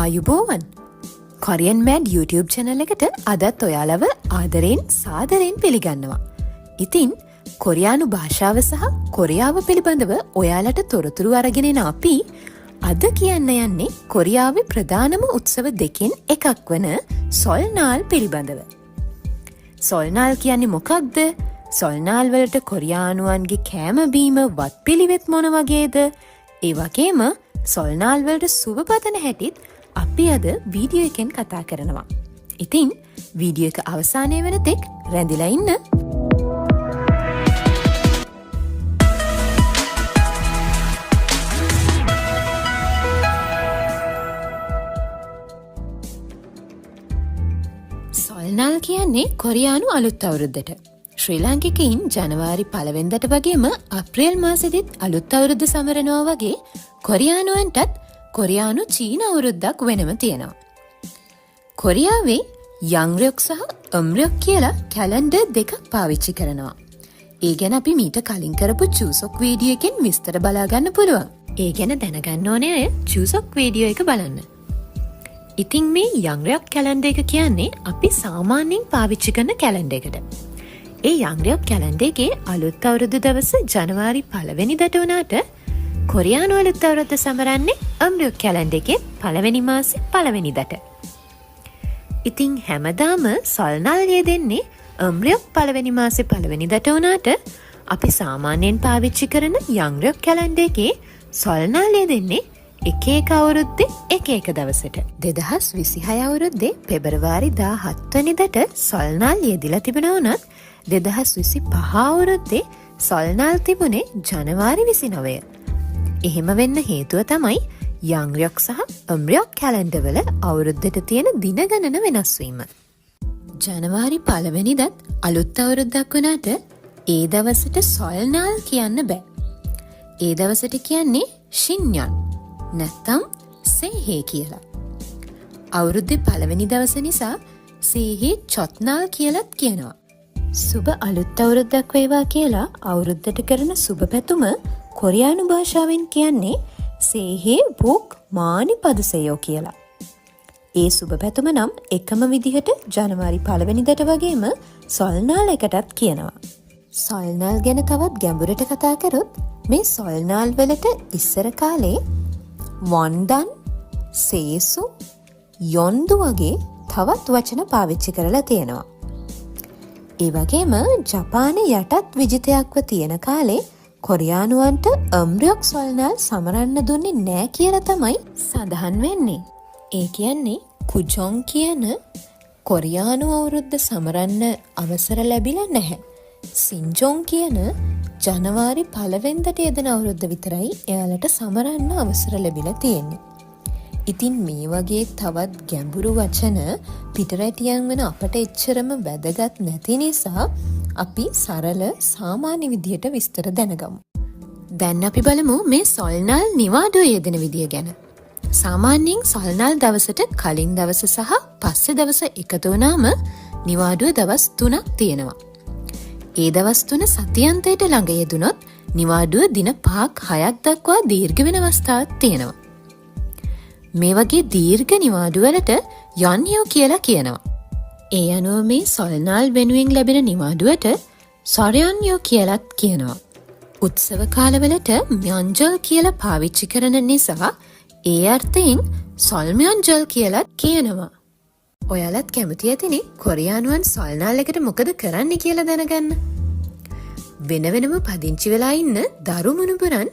ආයුබෝවන් Korean mad YouTube channel එකට අදත් ඔයාලව ආදරෙන් සාදරෙන් පිළිගන්නවා. ඉතින් කොරියානු භාෂාව සහ කොරියාව පිළිබඳව ඔයාලට තොරතුරු අරගෙන එන අපි අද කියන්න යන්නේ කොරියාවේ ප්‍රධානම උත්සව දෙකෙන් එකක් වන සොල්නාල් පිළිබඳව. සොල්නාල් කියන්නේ මොකක්ද? සොල්නාල් වලට කොරියානුවන්ගේ කෑම බීම වත් පිළිවෙත් මොන වගේද? ඒ වගේම සොල්නාල් වලට සුබ පතන හැටිත් අපි අද වීඩියෝ එකෙන් කතා කරනවා. ඉතින් වීඩියෝ එක අවසානය වෙන තෙක් රැඳිලා ඉන්න. සොල්නාල් කියන්නේ කොරියානු අලුත් අවුරුද්දට. ශ්‍රී ලාංකිකයින් ජනවාරි 1 වෙනිදාට වගේම අප්‍රේල් මාසෙදිත් අලුත් අවුරුද්ද සමරනවා වගේ කොරියානුවන්ටත් කොරියානු චීන අවුරුද්දක් වෙනම තියෙනවා. කොරියාවේ යංරයොක් සහ අම්රයොක් කියලා කැලෙන්ඩර් දෙකක් පාවිච්චි කරනවා. ඒ ගැන අපි මීට කලින් කරපු චූසොක් වීඩියෝ එකෙන් විස්තර බලා ගන්න පුළුවන්. ඒ ගැන දැනගන්න ඕනේ අය චූසොක් වීඩියෝ එක බලන්න. ඉතින් මේ යංරයොක් කැලෙන්ඩර් එක කියන්නේ අපි සාමාන්‍යයෙන් පාවිච්චි කරන කැලෙන්ඩර් එකට. ඒ යංරයොක් කැලෙන්ඩර් එකේ අලුත් අවුරුදු දවස ජනවාරි 1 වෙනිදාට වුණාට කොරියානු අලුත් අවුරුද්ද සමරන්නේ අම්රයොක් කැලෙන්ඩර් එකේ 1 වෙනි මාසේ 1 වෙනිදාට. ඉතින් හැමදාම සොල්නාල් යෙදෙන්නේ අම්රයොක් 1 වෙනි මාසේ 1 වෙනිදාට වුණාට අපි සාමාන්‍යයෙන් පාවිච්චි කරන යංරයොක් කැලෙන්ඩර් එකේ සොල්නාල් යෙදෙන්නේ එක අවුරුද්දේ එක දවසට. 2026 අවුරුද්දේ පෙබරවාරි 17 වෙනිදාට සොල්නාල් යෙදිලා තිබුණා වුණත් 2025 අවුරුද්දේ සොල්නාල් තිබුණේ ජනවාරි 29. එහෙම වෙන්න හේතුව තමයි යංරයොක් සහ අම්රයොක් කැලෙන්ඩර් වල අවුරුද්දට තියෙන දින ගණන වෙනස් වීම. ජනවාරි 1 වෙනිදාත් අලුත් අවුරුද්දක් වුණාට ඒ දවසට සොල්නාල් කියන්න බෑ. ඒ දවසට කියන්නේ ශින්යන් නැත්තම් සේහේ කියලා. අවුරුද්දේ 1 වෙනි දවස නිසා සේහේ චොත්නාල් කියලාත් කියනවා. සුබ අලුත් අවුරුද්දක් වේවා කියලා අවුරුද්දට කරන සුබ පැතුම කොරියානු භාෂාවෙන් කියන්නේ සේහේ බුක් මානි පදසයෝ කියලා. ඒ සුබ පැතුම නම් එකම විදිහට ජනවාරි 1 වෙනිදාට වගේම සොල්නාල් එකටත් කියනවා. සොල්නාල් ගැන තවත් ගැඹුරට කතා කරොත් මේ සොල්නාල් වලට ඉස්සර කාලේ වොන්ඩන්, සේසු, යොන්දු වගේ තවත් වචන පාවිච්චි කරලා තියෙනවා. ඒ වගේම ජපානයේ යටත් විජිතයක්ව තියෙන කාලේ කොරියානුවන්ට අම්රයොක් සොල්නාල් සමරන්න දුන්නේ නෑ කියලා තමයි සඳහන් වෙන්නේ. ඒ කියන්නේ කුජොන් කියන කොරියානු අවුරුද්ද සමරන්න අවසර ලැබිලා නැහැ. සින්ජොන් කියන ජනවාරි 1 වෙනිදාට යෙදෙන අවුරුද්ද විතරයි එයාලට සමරන්න අවසර ලැබිලා තියෙන්නේ. ඉතින් මේ වගේ තවත් ගැඹුරු වචන පිටරටියන් වෙන අපට එච්චරම වැදගත් නැති නිසා අපි සරල සාමාන්‍ය විදියට විස්තර දැනගමු. දැන් අපි බලමු මේ සොල්නාල් නිවාඩුව යෙදෙන විදිය ගැන. සාමාන්‍යයෙන් සොල්නාල් දවසට කලින් දවස සහ පස්සේ දවස එකතු වුණාම නිවාඩුව දවස් 3ක් තියෙනවා. ඒ දවස් 3 සතියන්තයට ළඟ යෙදුනොත් නිවාඩුව දින 5ක් 6ක් දක්වා දීර්ඝ වෙන අවස්ථාවක් තියෙනවා. මේ වගේ දීර්ඝ නිවාඩු වලට යන්යෝ කියලා කියනවා. ඒ අනුව මේ සොල්නාල් වෙනුවෙන් ලැබෙන නිවාඩුවට සොරයන්යෝ කියලාත් කියනවා. උත්සව කාලවලට ම්යොන්ජල් කියලා පාවිච්චි කරන නිසා ඒ අර්ථයෙන් සොල්ම්යොන්ජල් කියලාත් කියනවා. ඔයාලත් කැමති ඇතිනේ කොරියානුවන් සොල්නාල් එකට මොකද කරන්න කියලා දැනගන්න. වෙන වෙනම පදිංචි වෙලා ඉන්න දරු මුණුබුරන්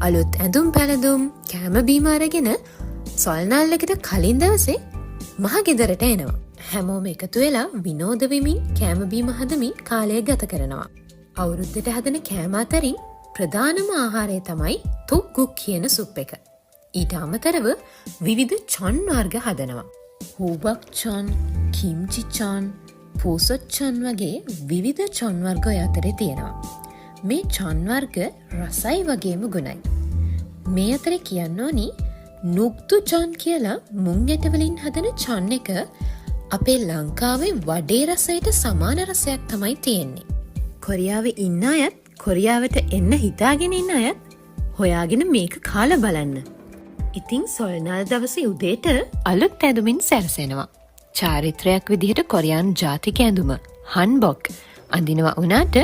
අලුත් ඇඳුම් පැළඳුම් කෑම බීම අරගෙන සොල්නාල් එකට කලින් දවසේ මහ ගෙදරට එනවා. හැමෝම එකතු වෙලා විනෝද වෙමින් කෑම බීම හදමින් කාලය ගත කරනවා. අවුරුද්දට හදන කෑම අතරින් ප්‍රධානම ආහාරය තමයි තුග්ගුක් කියන සුප් එක. ඊට අමතරව විවිධ චොන් වර්ග හදනවා. හෝබක් චොන්, කිම්චි චොන්, පෝසොත් චොන් වගේ විවිධ චොන් වර්ග ඔය අතරේ තියෙනවා. මේ චොන් වර්ග රසයි වගේම ගුණයි. මේ අතරේ කියන්න ඕනි නුක්තු චොන් කියලා මුං ඇටවලින් හදන චොන් එක අපේ ලංකාවේ වඩේ රසයට සමාන රසයක් තමයි තියෙන්නේ. කොරියාවේ ඉන්න අයත් කොරියාවට එන්න හිතාගෙන ඉන්න අයත් හොයාගෙන මේක කාලා බලන්න. ඉතින් සොල්නාල් දවසේ උදේට අලුත් ඇඳුමින් සැරසෙනවා. චාරිත්‍රයක් විදිහට කොරියානු ජාතික ඇඳුම හන්බොක් අඳිනවා වුණාට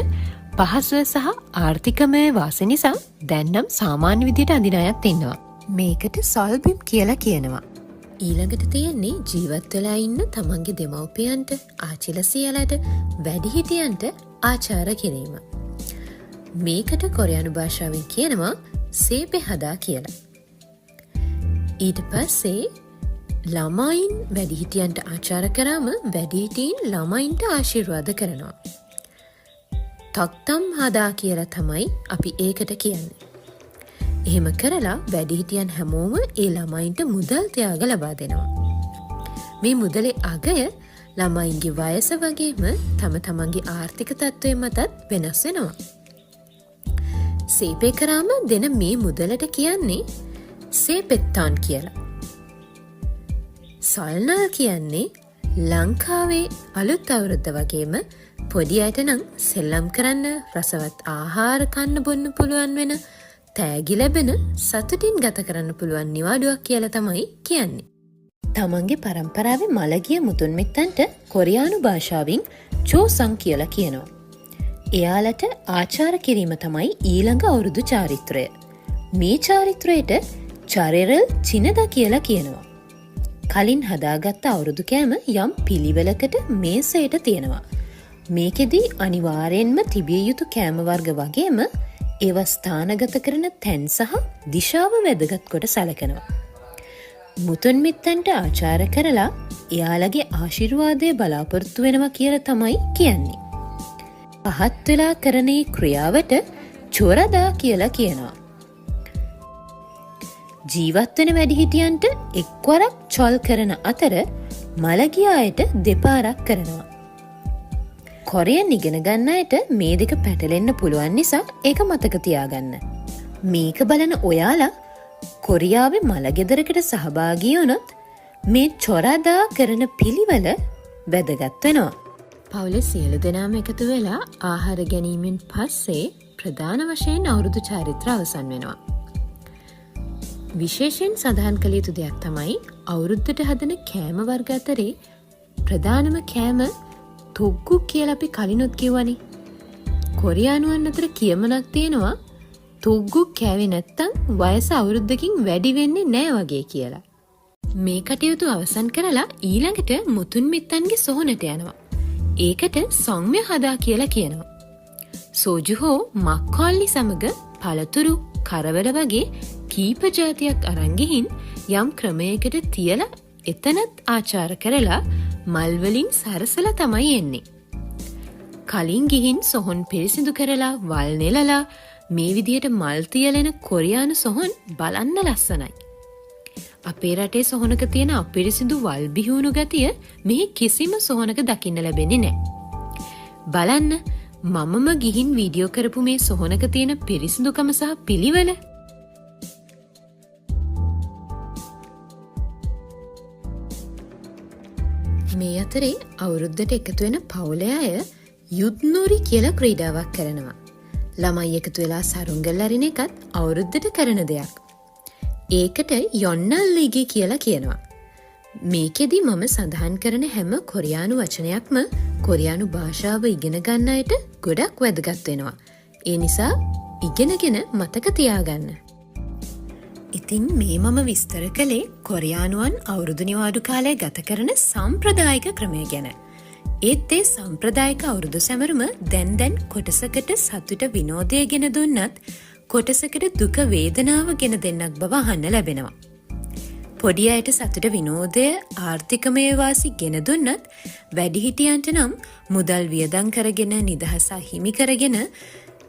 පහසුව සහ ආර්ථිකමය වාසි නිසා දැන් නම් සාමාන්‍ය විදිහට අඳින අයත් ඉන්නවා. මේකට සොල්බිම් කියලා කියනවා. ඊළඟට තියෙන්නේ ජීවත් වෙලා ඉන්න තමන්ගේ දෙමව්පියන්ට, ආච්චිලා සියලාට, වැඩිහිටියන්ට ආචාර කිරීම. මේකට කොරියානු භාෂාවෙන් කියනවා සේපෙ හදා කියලා. ඊට පස්සේ ළමයින් වැඩිහිටියන්ට ආචාර කරාම වැඩිහිටියන් ළමයින්ට ආශිර්වාද කරනවා. තක්තම් හදා කියලා තමයි අපි ඒකට කියන්නේ. එහෙම කරලා වැඩිහිටියන් හැමෝම ඒ ළමයින්ට මුදල් ත්‍යාග ලබා දෙනවා. මේ මුදලේ අගය ළමයින්ගේ වයස වගේම තම තමන්ගේ ආර්ථික තත්ත්වය මතත් වෙනස් වෙනවා. සේපේ කරාම දෙන මේ මුදලට කියන්නේ සේපෙත්තාන් කියලා. සල්නල් කියන්නේ ලංකාවේ අලුත් අවුරුද්ද වගේම පොඩි අයට නම් සෙල්ලම් කරන්න, රසවත් ආහාර කන්න බොන්න පුළුවන් වෙන, තෑගි ලැබෙන, සතුටින් ගත කරන්න පුළුවන් නිවාඩුවක් කියලා තමයි කියන්නේ. තමන්ගේ පරම්පරාවේ මළගිය මුතුන් මිත්තන්ට කොරියානු භාෂාවෙන් චෝසං කියලා කියනවා. එයාලට ආචාර කිරීම තමයි ඊළඟ අවුරුදු චාරිත්‍රය. මේ චාරිත්‍රයට චරෙරල් චිනද කියලා කියනවා. කලින් හදාගත්ත අවුරුදු කෑම යම් පිළිවෙලකට මේසයට තියෙනවා. මේකෙදී අනිවාර්යෙන්ම තිබිය යුතු කෑම වර්ග වගේම ඒව ස්ථානගත කරන තැන් සහ දිශාව වැදගත් කොට සැලකනවා. මුතුන් මිත්තන්ට ආචාර කරලා එයාලගේ ආශිර්වාදය බලාපොරොත්තු වෙනවා කියලා තමයි කියන්නේ. පහත් වෙලා කරන ක්‍රියාවට චොරදා කියලා කියනවා. ජීවත් වෙන වැඩිහිටියන්ට එක්වරක් චොල් කරන අතර මළගිය අයට දෙපාරක් කරනවා. කොරියන් ඉගෙන ගන්න අයට මේ දෙක පැටලෙන්න පුළුවන් නිසා ඒක මතක තියාගන්න. මේක බලන ඔයාලා කොරියාවේ මළගෙදරකට සහභාගී වුණොත් මේ චොරදා කරන පිළිවෙල වැදගත් වෙනවා. පවුලේ සියලු දෙනාම එකතු වෙලා ආහාර ගැනීමෙන් පස්සේ ප්‍රධාන වශයෙන් අවුරුදු චාරිත්‍ර අවසන් වෙනවා. විශේෂයෙන් සඳහන් කළ යුතු දෙයක් තමයි අවුරුද්දට හදන කෑම වර්ග අතරේ ප්‍රධානම කෑම තොග්ගු කියලා අපි කලිනුත් කිව්වනේ. කොරියානුවන් අතර කියමනක් තියෙනවා තොග්ගු කෑවේ නැත්තම් වයස අවුරුද්දකින් වැඩි වෙන්නේ නෑ වගේ කියලා. මේ කටයුතු අවසන් කරලා ඊළඟට මුතුන් මිත්තන්ගේ සොහනට යනවා. ඒකට සොම්ය හදා කියලා කියනවා. සෝජු හෝ මක්කොල්ලි සමග පළතුරු, කරවල වගේ කීප ජාතියක් අරන් ගිහින් යම් ක්‍රමයකට තියලා එතනත් ආචාර කරලා මල් වලින් සරසලා තමයි එන්නේ. කලින් ගිහින් සොහොන් පිරිසිදු කරලා වල් නෙලලා මේ විදිහට මල් තියලෙන කොරියානු සොහොන් බලන්න ලස්සනයි. අපේ රටේ සොහොනක තියෙන අපිරිසිදු වල් බිහුණු ගතිය මෙහි කිසිම සොහොනක දකින්න ලැබෙන්නේ නැහැ. බලන්න මමම ගිහින් වීඩියෝ කරපු මේ සොහොනක තියෙන පිරිසිදුකම සහ පිළිවෙල. මේ අතරේ අවුරුද්දට එකතු වෙන පවුලේ අය යුද්නොරි කියලා ක්‍රීඩාවක් කරනවා. ළමයි එකතු වෙලා සරුංගල් අරින එකත් අවුරුද්දට කරන දෙයක්. ඒකට යොන්නල්ලිගි කියලා කියනවා. මේකෙදි මම සඳහන් කරන හැම කොරියානු වචනයක්ම කොරියානු භාෂාව ඉගෙන ගන්න අයට ගොඩක් වැදගත් වෙනවා. ඒ නිසා ඉගෙනගෙන මතක තියාගන්න. ඉතින් මේ මම විස්තර කළේ කොරියානුවන් අවුරුදු නිවාඩු කාලය ගත කරන සම්ප්‍රදායික ක්‍රමය ගැන. ඒත් ඒ සම්ප්‍රදායික අවුරුදු සැමරුම දැන් කොටසකට සතුට විනෝදය ගෙන දුන්නත් කොටසකට දුක වේදනාව ගෙන දෙන්නක් බව අහන්න ලැබෙනවා. පොඩි අයට සතුට විනෝදය ආර්ථිකමය වාසි ගෙන දුන්නත් වැඩිහිටියන්ට නම් මුදල් වියදම් කරගෙන නිදහස හිමි කරගෙන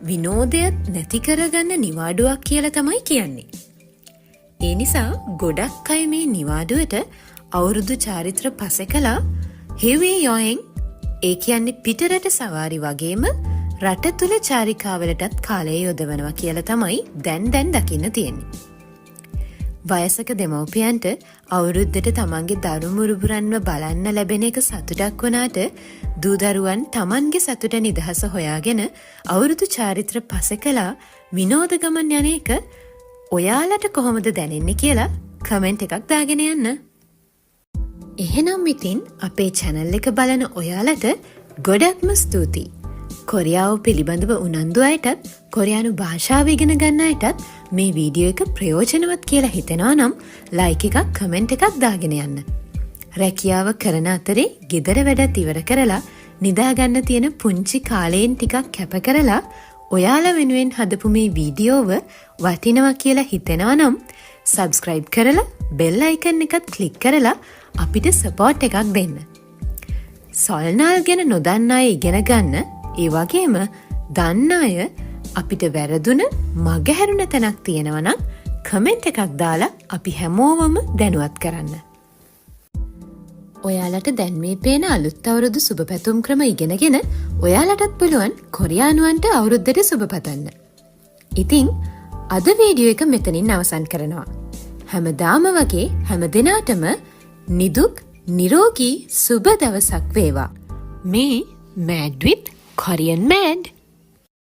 විනෝදයත් නැති කරගන්න නිවාඩුවක් කියලා තමයි කියන්නේ. ඒ නිසා ගොඩක් අය මේ නිවාඩුවට අවුරුදු චාරිත්‍ර පසෙකලා හෙවේ යොයෙන් ඒ කියන්නේ පිටරට සවාරි වගේම රට තුල චාරිකාවලටත් කාලය යොදවනවා කියලා තමයි දැන් දකින්න තියෙන්නේ. වයසක දෙමව්පියන්ට අවුරුද්දට තමන්ගේ දරු මුරුබුරන්ව බලන්න ලැබෙන එක සතුටක් වුණාට දූ දරුවන් තමන්ගේ සතුට නිදහස හොයාගෙන අවුරුදු චාරිත්‍ර පසෙකලා විනෝද ගමන් යන එක ඔයාලට කොහොමද දැනෙන්නේ කියලා කමෙන්ට් එකක් දාගෙන යන්න. එහෙනම් ඉතින් අපේ channel එක බලන ඔයාලට ගොඩක්ම ස්තුතියි. කොරියාව පිළිබඳව උනන්දු අයටත් කොරියානු භාෂාව ඉගෙන ගන්න අයටත් මේ වීඩියෝ එක ප්‍රයෝජනවත් කියලා හිතෙනවා නම් like එකක් කමෙන්ට් එකක් දාගෙන යන්න. රැකියාව කරන අතරේ ගෙදර වැඩත් ඉවර කරලා නිදාගන්න තියෙන පුංචි කාලයෙන් ටිකක් කැප කරලා ඔයාලා වෙනුවෙන් හදපු මේ වීඩියෝව වටිනවා කියලා හිතෙනවා නම් subscribe කරලා bell icon එකත් click කරලා අපිට support එකක් දෙන්න. සොල්නාල් ගැන නොදන්න අය ඉගෙන ගන්න, ඒ වගේම දන්න අය අපිට වැරදුන මගහැරුණ තැනක් තියෙනවා නම් කමෙන්ට් එකක් දාලා අපි හැමෝවම දැනුවත් කරන්න. ඔයාලට දැන් මේ පේන අලුත් අවුරුදු සුබ පැතුම් ක්‍රම ඉගෙනගෙන ඔයාලටත් පුළුවන් කොරියානුවන්ට අවුරුද්දට සුබ පතන්න. ඉතින් අද වීඩියෝ එක මෙතනින් අවසන් කරනවා. හැමදාම වගේ හැම දිනාටම නිදුක් නිරෝගී සුබ දවසක් වේවා. මේ Mad with Korean Mad.